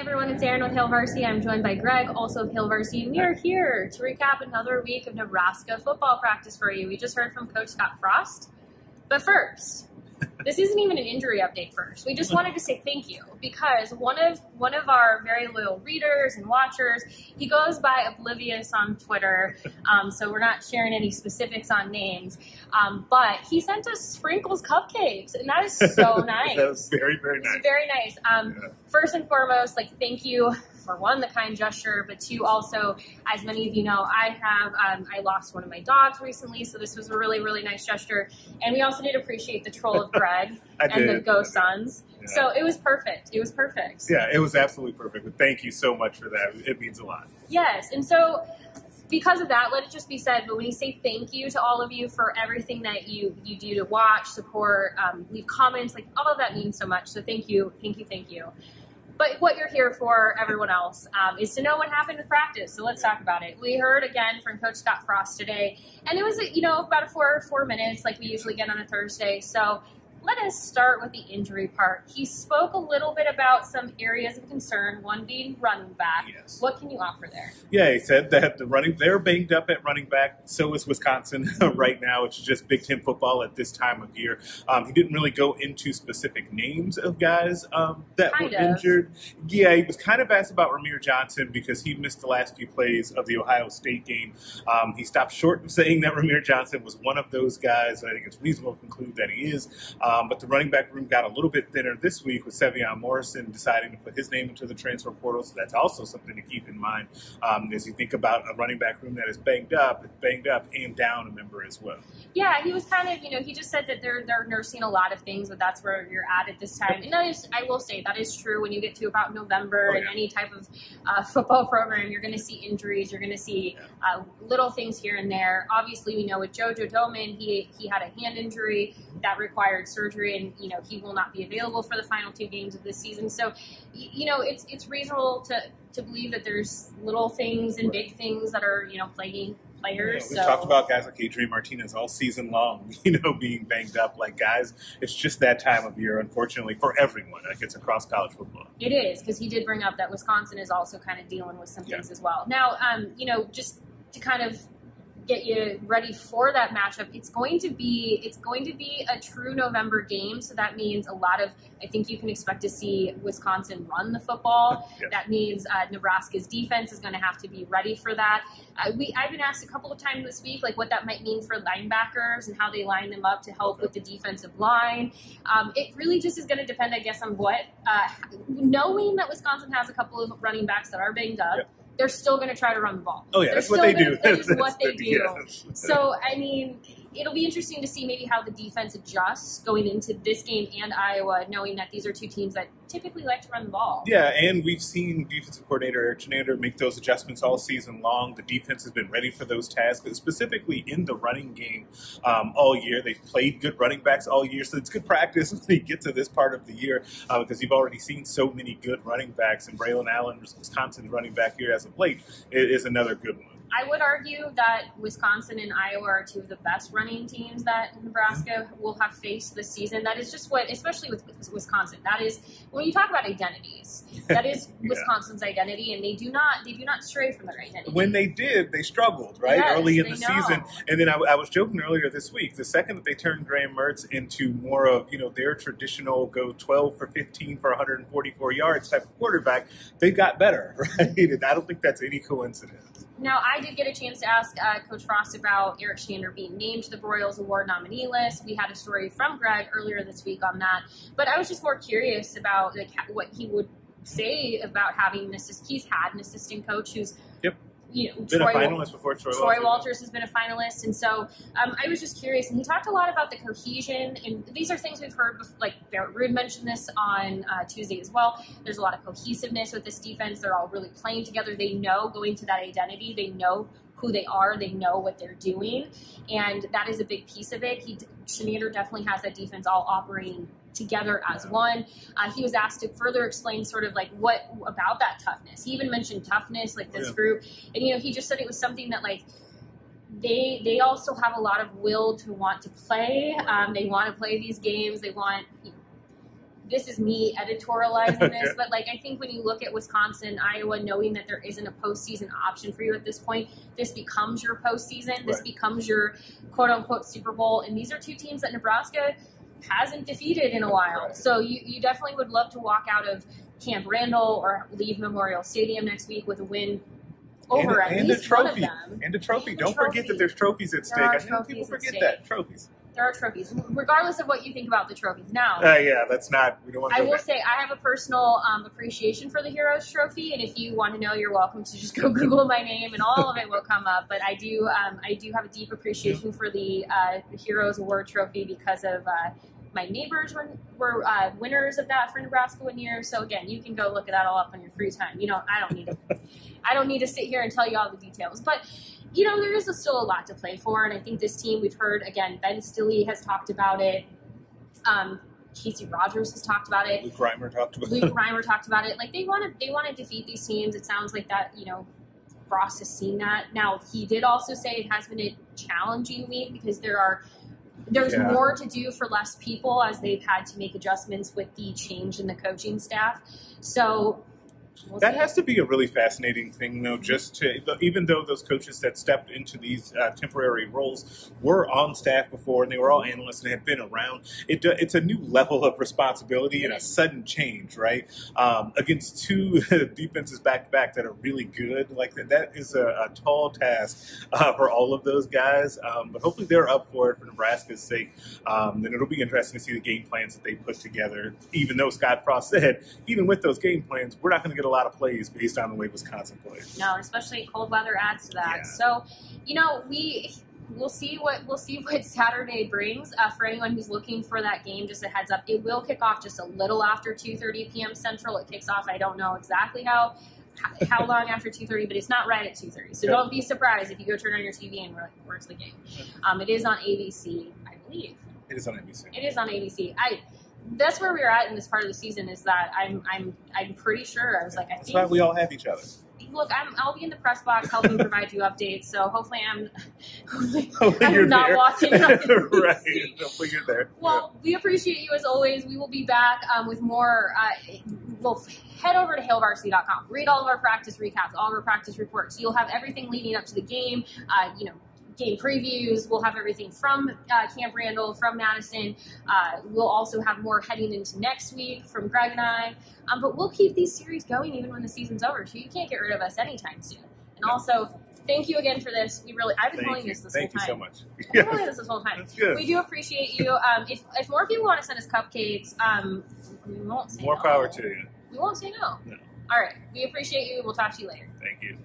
everyone, it's Erin with Hail Varsity. I'm joined by Greg, also of Hail Varsity, and we are here to recap another week of Nebraska football practice for you. We just heard from Coach Scott Frost, but first, this isn't even an injury update first. We just wanted to say thank you because one of our very loyal readers and watchers, he goes by Oblivious on Twitter, so we're not sharing any specifics on names, but he sent us Sprinkles cupcakes, and that is so nice. That was very, very nice. It's very nice. First and foremost, thank you for one, the kind gesture, but two, also, as many of you know, I lost one of my dogs recently, so this was a really, really nice gesture. And we also did appreciate the troll of Greg and the Go Suns. Yeah. So it was perfect. It was perfect. Yeah, it was absolutely perfect. But thank you so much for that. It means a lot. Yes, and so because of that, let it just be said, but when we say thank you to all of you for everything that you do to watch, support, leave comments, all of that means so much. So thank you, thank you, thank you. But what you're here for, everyone else, is to know what happened with practice. So let's talk about it. We heard again from Coach Scott Frost today, and it was, about 4 minutes like we usually get on a Thursday. So let us start with the injury part. He spoke a little bit about some areas of concern, one being running back. Yes. What can you offer there? Yeah, he said that they're banged up at running back. So is Wisconsin right now. It's just Big Ten football at this time of year. He didn't really go into specific names of guys that were injured. Yeah, he was kind of asked about Ramir Johnson because he missed the last few plays of the Ohio State game. He stopped short of saying that Ramir Johnson was one of those guys. I think it's reasonable to conclude that he is. But the running back room got a little bit thinner this week with Sevion Morrison deciding to put his name into the transfer portal. So that's also something to keep in mind as you think about a running back room that is banged up and down a member as well. Yeah, he was kind of, he just said that they're nursing a lot of things, but that's where you're at this time. And that is, I will say, that is true when you get to about November and any type of football program, you're going to see injuries, you're going to see little things here and there. Obviously, we know with JoJo Doman, he had a hand injury that required surgery, and he will not be available for the final 2 games of this season. So, it's reasonable to believe that there's little things and big things that are plaguing players. Yeah, we talked about guys like Adrian Martinez all season long, being banged up. Guys, it's just that time of year, unfortunately, for everyone. It's across college football. It is, because he did bring up that Wisconsin is also kind of dealing with some things as well. Now, just to kind of get you ready for that matchup, it's going to be a true November game. So that means I think you can expect to see Wisconsin run the football. That means Nebraska's defense is going to have to be ready for that. I've been asked a couple of times this week, what that might mean for linebackers and how they line them up to help with the defensive line. It really just is going to depend, I guess, on what, knowing that Wisconsin has a couple of running backs that are banged up. They're still going to try to run the ball. Oh, yeah, that's what they do. That is what they do. Yes. So, it'll be interesting to see maybe how the defense adjusts going into this game and Iowa, knowing that these are two teams that typically like to run the ball. Yeah, and we've seen defensive coordinator Eric Chinander make those adjustments all season long. The defense has been ready for those tasks, specifically in the running game all year. They've played good running backs all year, so it's good practice when you get to this part of the year because you've already seen so many good running backs, and Braylon Allen, Wisconsin's running back here as of late, is another good one. I would argue that Wisconsin and Iowa are two of the best running teams that Nebraska will have faced this season. That is just especially with Wisconsin, that is, when you talk about identities, that is Wisconsin's identity, and they do not stray from their identity. When they did, they struggled, right, early in the season. And then I was joking earlier this week, the second that they turned Graham Mertz into more of, their traditional go 12 for 15 for 144 yards type of quarterback, they got better, right? And I don't think that's any coincidence. Now, I did get a chance to ask Coach Frost about Eric Chinander being named to the Broyles Award nominee list. We had a story from Greg earlier this week on that. But I was just more curious about what he would say about having he's had an assistant coach who's been a finalist before. Troy Walters has been a finalist, and so I was just curious. And he talked a lot about the cohesion, and these are things we've heard. Barrett Ruud mentioned this on Tuesday as well. There's a lot of cohesiveness with this defense. They're all really playing together. They know going to that identity. They know who they are. They know what they're doing, and that is a big piece of it. Chinander definitely has that defense all operating together as one. He was asked to further explain what about that toughness. He even mentioned toughness, this group. And, he just said it was something that, they also have a lot of will to want to play. They want to play these games. They want this is me editorializing this, but like I think when you look at Wisconsin, Iowa, knowing that there isn't a postseason option for you at this point, this becomes your postseason. This becomes your quote unquote Super Bowl, and these are two teams that Nebraska hasn't defeated in a while. Right. So you definitely would love to walk out of Camp Randall or leave Memorial Stadium next week with a win over at least one of them. And a trophy. Don't forget that there's trophies at stake. I think people forget that. Trophies. There are trophies, regardless of what you think about the trophies. Now, yeah, that's not. We don't want. I will say I have a personal appreciation for the Heroes Trophy, and if you want to know, you're welcome to just go Google my name, and all of it will come up. But I do have a deep appreciation for the Heroes Award Trophy because of my neighbors were winners of that for Nebraska one year. So again, you can go look at that all up on your free time. I don't need to sit here and tell you all the details, but. There is still a lot to play for, and I think this team, we've heard, again, Ben Stilley has talked about it. Casey Rogers has talked about it. Luke Reimer talked about it. Like, they want to defeat these teams. It sounds like that, Frost has seen that. Now, he did also say it has been a challenging week because there's more to do for less people as they've had to make adjustments with the change in the coaching staff. So... That has to be a really fascinating thing, though, even though those coaches that stepped into these temporary roles were on staff before and they were all analysts and had been around, it's a new level of responsibility and a sudden change, right? Against two defenses back-to-back that are really good. Like, that is a tall task for all of those guys, but hopefully they're up for it for Nebraska's sake. And it'll be interesting to see the game plans that they put together, even though Scott Frost said, even with those game plans, we're not going to get a lot of plays based on the way Wisconsin plays. No, especially cold weather adds to that. Yeah. So, we'll see what Saturday brings. For anyone who's looking for that game, just a heads up, it will kick off just a little after 2:30 p.m. Central. It kicks off. I don't know exactly how long after 2:30, but it's not right at 2:30. So don't be surprised if you go turn on your TV and we're like, where's the game? It is on ABC, I believe. It is on ABC. It is on ABC. That's where we're at in this part of the season. Is that I'm pretty sure. I was like, that's why we all have each other. Look, I'll be in the press box helping provide you updates. So hopefully I'm not there. watching. Right. Hopefully you're there. Well, we appreciate you as always. We will be back with more. We'll head over to hailvarsity.com. Read all of our practice recaps, all of our practice reports. You'll have everything leading up to the game. Game previews. We'll have everything from Camp Randall, from Madison. We'll also have more heading into next week from Greg and I. But we'll keep these series going even when the season's over, so you can't get rid of us anytime soon. And also, thank you again for this. I've been holding this whole time. Thank you so much. I've been holding this whole time. That's good. We do appreciate you. If more people want to send us cupcakes, we won't say no. More power to you. We won't say no. No. All right. We appreciate you. We'll talk to you later. Thank you.